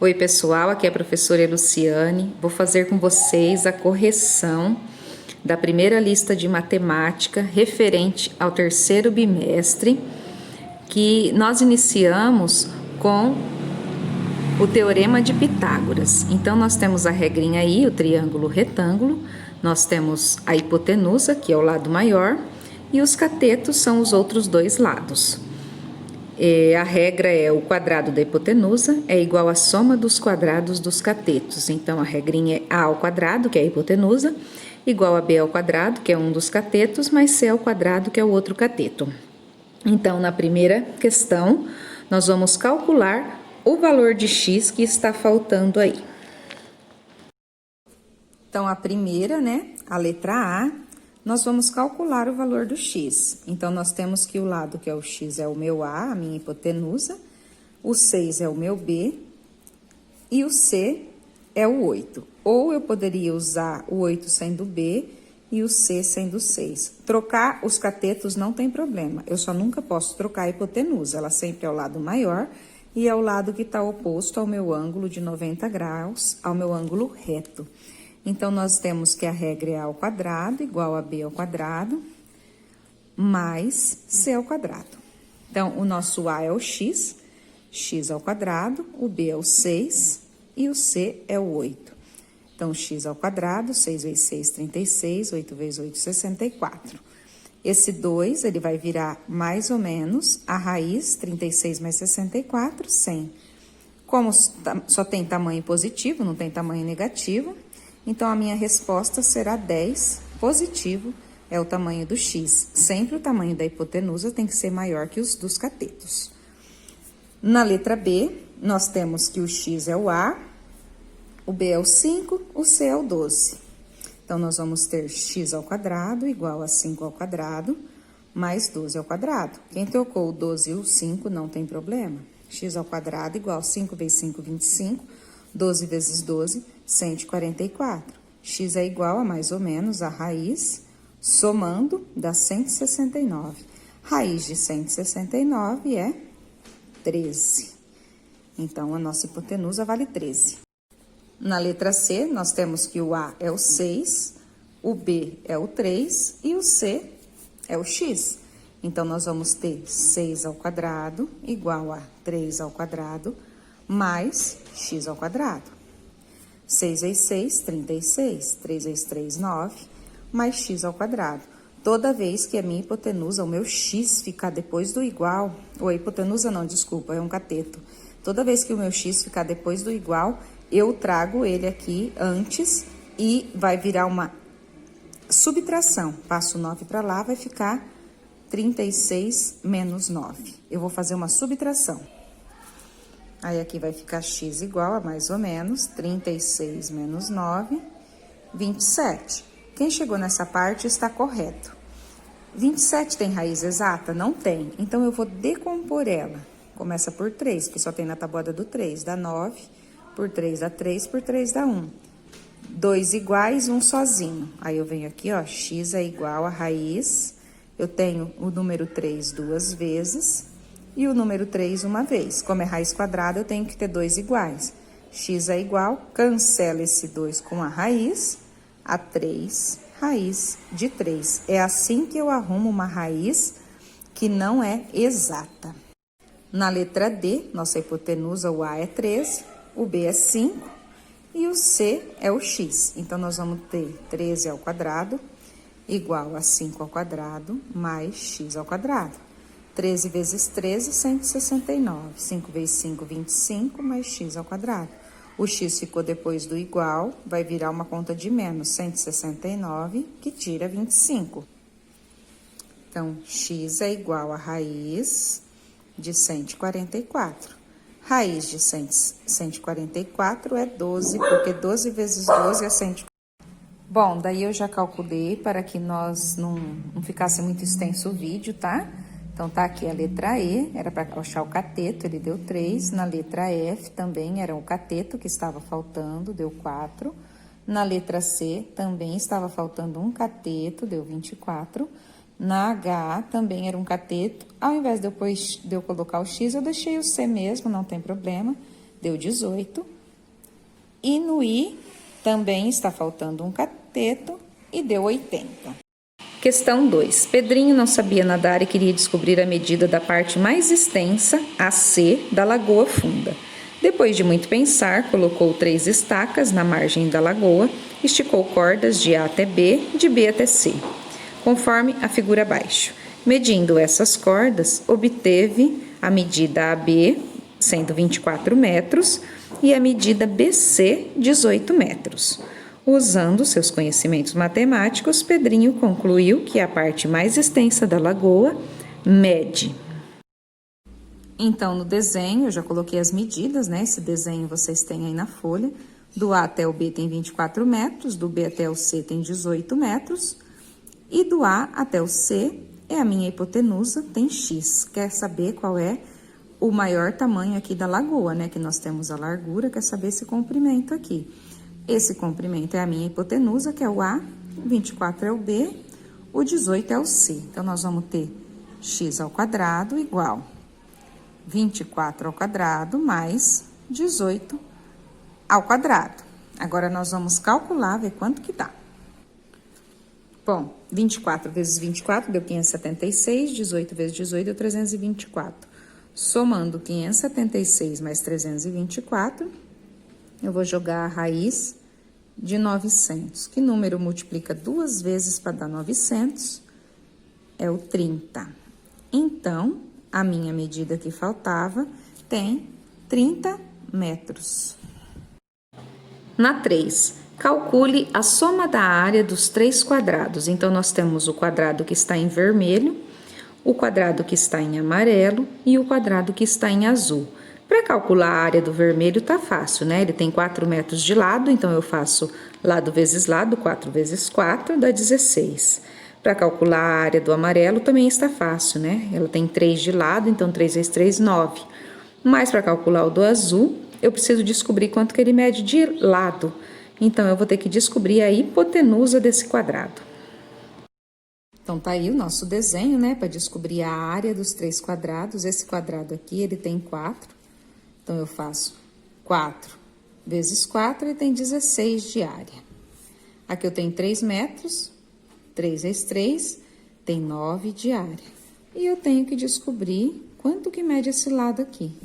Oi pessoal, aqui é a professora Luciane. Vou fazer com vocês a correção da primeira lista de matemática referente ao terceiro bimestre, que nós iniciamos com o teorema de Pitágoras. Então nós temos a regrinha aí, o triângulo retângulo, nós temos a hipotenusa, que é o lado maior, e os catetos são os outros dois lados. A regra é o quadrado da hipotenusa é igual à soma dos quadrados dos catetos. Então, a regrinha é a ao quadrado, que é a hipotenusa, igual a b ao quadrado, que é um dos catetos, mais c ao quadrado, que é o outro cateto. Então, na primeira questão, nós vamos calcular o valor de x que está faltando aí. Então, a primeira, a letra A, nós vamos calcular o valor do x. Então, nós temos que o lado que é o x é o meu A, a minha hipotenusa, o 6 é o meu B e o C é o 8. Ou eu poderia usar o 8 sendo B e o C sendo 6. Trocar os catetos não tem problema, eu só nunca posso trocar a hipotenusa, ela sempre é o lado maior e é o lado que está oposto ao meu ângulo de 90 graus, ao meu ângulo reto. Então, nós temos que a regra é A ao quadrado igual a B ao quadrado, mais C ao quadrado. Então, o nosso A é o x, x ao quadrado, o B é o 6 e o C é o 8. Então, x ao quadrado, 6 vezes 6, 36, 8 vezes 8, 64. Esse 2, ele vai virar mais ou menos a raiz, 36 mais 64, 100. Como só tem tamanho positivo, não tem tamanho negativo, então, a minha resposta será 10, positivo, é o tamanho do x. Sempre o tamanho da hipotenusa tem que ser maior que os dos catetos. Na letra B, nós temos que o x é o A, o B é o 5, o C é o 12. Então, nós vamos ter x ao quadrado igual a 5 ao quadrado, mais 12 ao quadrado. Quem trocou o 12 e o 5 não tem problema. X ao quadrado igual a 5 vezes 5, 25, 12 vezes 12, 144. X é igual a mais ou menos a raiz, somando, dá 169. Raiz de 169 é 13. Então, a nossa hipotenusa vale 13. Na letra C, nós temos que o A é o 6, o B é o 3 e o C é o x. Então, nós vamos ter 6 ao quadrado igual a 3 ao quadrado, mais x ao quadrado. 6 vezes 6, 36. 3 vezes 3, 9, mais x ao quadrado. Toda vez que a minha hipotenusa, o meu x ficar depois do igual, ou a hipotenusa não, desculpa, é um cateto. Toda vez que o meu x ficar depois do igual, eu trago ele aqui antes e vai virar uma subtração. Passo 9 para lá, vai ficar 36 menos 9. Eu vou fazer uma subtração. Aí, aqui vai ficar x igual a mais ou menos 36 menos 9, 27. Quem chegou nessa parte está correto. 27 tem raiz exata? Não tem. Então, eu vou decompor ela. Começa por 3, que só tem na tabuada do 3. Dá 9, por 3 dá 3, por 3 dá 1. 2 iguais, 1 sozinho. Aí, eu venho aqui, ó, x é igual a raiz. Eu tenho o número 3 duas vezes. E o número 3 uma vez. Como é raiz quadrada, eu tenho que ter 2 iguais. X é igual, cancela esse 2 com a raiz, a 3, raiz de 3. É assim que eu arrumo uma raiz que não é exata. Na letra D, nossa hipotenusa, o A é 13, o B é 5 e o C é o x. Então, nós vamos ter 13 ao quadrado igual a 5 ao quadrado mais x ao quadrado. 13 vezes 13, 169. 5 vezes 5, 25, mais x ao quadrado. O x ficou depois do igual, vai virar uma conta de menos, 169, que tira 25. Então, x é igual a raiz de 144. Raiz de 144 é 12, porque 12 vezes 12 é 144. Bom, daí eu já calculei para que nós não ficasse muito extenso o vídeo, tá? Então, tá aqui a letra E, era para achar o cateto, ele deu 3. Na letra F também era o cateto que estava faltando, deu 4. Na letra C também estava faltando um cateto, deu 24. Na H também era um cateto. Ao invés de eu colocar o X, eu deixei o C mesmo, não tem problema. Deu 18. E no I também está faltando um cateto e deu 80. Questão 2. Pedrinho não sabia nadar e queria descobrir a medida da parte mais extensa, AC, da lagoa funda. Depois de muito pensar, colocou 3 estacas na margem da lagoa, esticou cordas de A até B, de B até C, conforme a figura abaixo. Medindo essas cordas, obteve a medida AB, sendo 24 metros, e a medida BC, 18 metros. Usando seus conhecimentos matemáticos, Pedrinho concluiu que a parte mais extensa da lagoa mede. Então, no desenho, eu já coloquei as medidas, né? Esse desenho vocês têm aí na folha. Do A até o B tem 24 metros, do B até o C tem 18 metros, e do A até o C é a minha hipotenusa, tem X. Quer saber qual é o maior tamanho aqui da lagoa, né? Que nós temos a largura, quer saber esse comprimento aqui. Esse comprimento é a minha hipotenusa, que é o A, 24 é o B, o 18 é o C. Então, nós vamos ter x ao quadrado igual 24 ao quadrado mais 18 ao quadrado. Agora, nós vamos calcular, ver quanto que dá. Bom, 24 vezes 24 deu 576, 18 vezes 18 deu 324. Somando 576 mais 324, eu vou jogar a raiz de 900. Que número multiplica 2 vezes para dar 900? É o 30. Então, a minha medida que faltava tem 30 metros. Na 3, calcule a soma da área dos 3 quadrados. Então, nós temos o quadrado que está em vermelho, o quadrado que está em amarelo e o quadrado que está em azul. Para calcular a área do vermelho tá fácil, né? Ele tem 4 metros de lado, então eu faço lado vezes lado, 4 vezes 4 dá 16. Para calcular a área do amarelo também está fácil, né? Ela tem 3 de lado, então 3 vezes 3, 9. Mas para calcular o do azul, eu preciso descobrir quanto que ele mede de lado. Então, eu vou ter que descobrir a hipotenusa desse quadrado. Então, tá aí o nosso desenho, né? Para descobrir a área dos 3 quadrados. Esse quadrado aqui, ele tem 4. Então, eu faço 4 vezes 4, ele tem 16 de área. Aqui eu tenho 3 metros, 3 vezes 3, tem 9 de área. E eu tenho que descobrir quanto que mede esse lado aqui.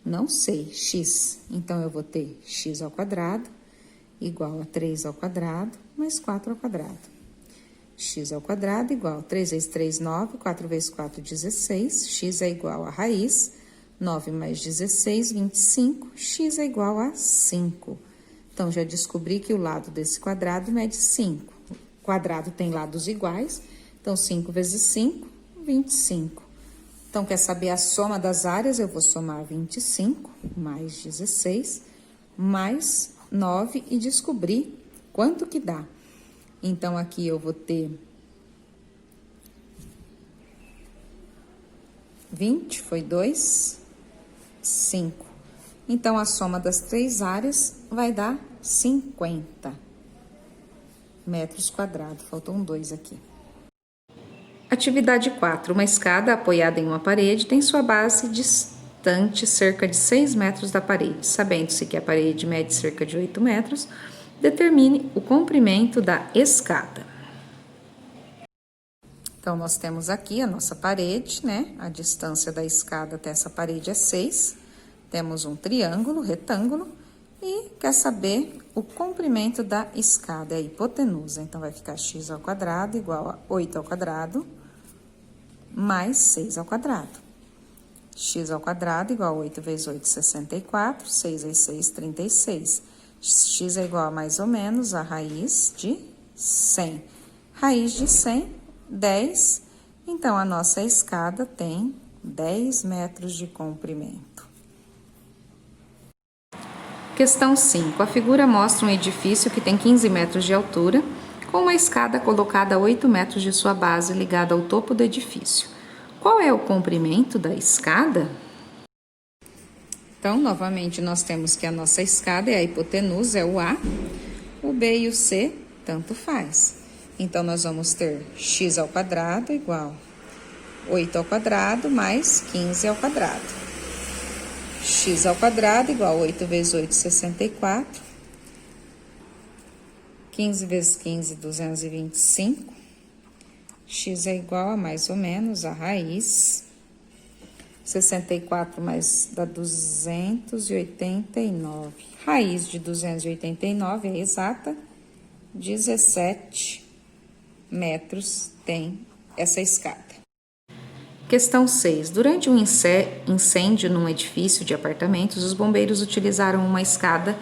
Não sei, x. Então, eu vou ter x ao quadrado igual a 3 ao quadrado mais 4 ao quadrado. X ao quadrado igual a 3 vezes 3, 9, 4 vezes 4, 16. X é igual a raiz 9 mais 16, 25, x é igual a 5. Então, já descobri que o lado desse quadrado mede 5. O quadrado tem lados iguais, então 5 vezes 5, 25. Então, quer saber a soma das áreas? Eu vou somar 25 mais 16 mais 9 e descobrir quanto que dá. Então, aqui eu vou ter 20, foi 2, 5. Então, a soma das 3 áreas vai dar 50 metros quadrados. Faltou um 2 aqui. Atividade 4. Uma escada apoiada em uma parede tem sua base distante cerca de 6 metros da parede. Sabendo-se que a parede mede cerca de 8 metros, determine o comprimento da escada. Então, nós temos aqui a nossa parede, né? A distância da escada até essa parede é 6. Temos um triângulo, retângulo, e quer saber o comprimento da escada, é a hipotenusa. Então, vai ficar x ao quadrado igual a 8 ao quadrado mais 6 ao quadrado. X ao quadrado igual a 8 vezes 8, 64, 6 vezes 6, 36. X é igual a mais ou menos a raiz de 100. Raiz de 100, 10. Então, a nossa escada tem 10 metros de comprimento. Questão 5. A figura mostra um edifício que tem 15 metros de altura, com uma escada colocada a 8 metros de sua base ligada ao topo do edifício. Qual é o comprimento da escada? Então, novamente, nós temos que a nossa escada é a hipotenusa, é o A, o B e o C, tanto faz. Então, nós vamos ter x ao quadrado igual 8 ao quadrado mais 15 ao quadrado. X ao quadrado igual a 8 vezes 8, 64, 15 vezes 15, 225. X é igual a mais ou menos a raiz. 64 mais dá 289. Raiz de 289 é exata. 17 metros tem essa escada. Questão 6. Durante um incêndio num edifício de apartamentos, os bombeiros utilizaram uma escada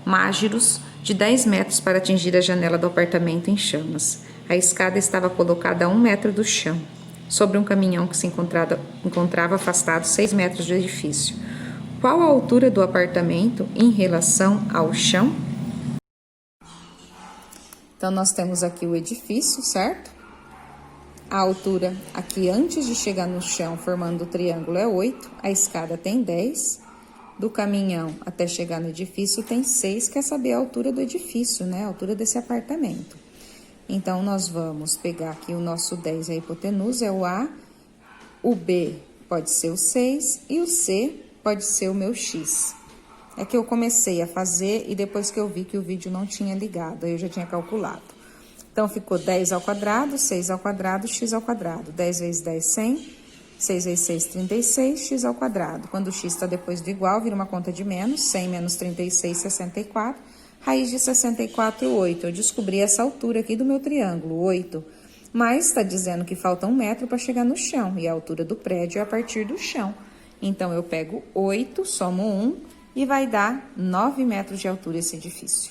Mágiros de 10 metros para atingir a janela do apartamento em chamas. A escada estava colocada a 1 metro do chão, sobre um caminhão que se encontrava afastado 6 metros do edifício. Qual a altura do apartamento em relação ao chão? Então, nós temos aqui o edifício, certo? A altura aqui antes de chegar no chão, formando o triângulo, é 8. A escada tem 10. Do caminhão até chegar no edifício tem 6, quer saber a altura do edifício, né? A altura desse apartamento. Então, nós vamos pegar aqui o nosso 10, a hipotenusa é o A, o B pode ser o 6 e o C pode ser o meu X. É que eu comecei a fazer e depois que eu vi que o vídeo não tinha ligado, aí eu já tinha calculado. Então, ficou 10 ao quadrado, 6 ao quadrado, x ao quadrado. 10 vezes 10, 100. 6 vezes 6, 36, x ao quadrado. Quando o x está depois do igual, vira uma conta de menos. 100 menos 36, 64. Raiz de 64, 8. Eu descobri essa altura aqui do meu triângulo, 8. Mas está dizendo que falta 1 metro para chegar no chão. E a altura do prédio é a partir do chão. Então, eu pego 8, somo 1 e vai dar 9 metros de altura esse edifício.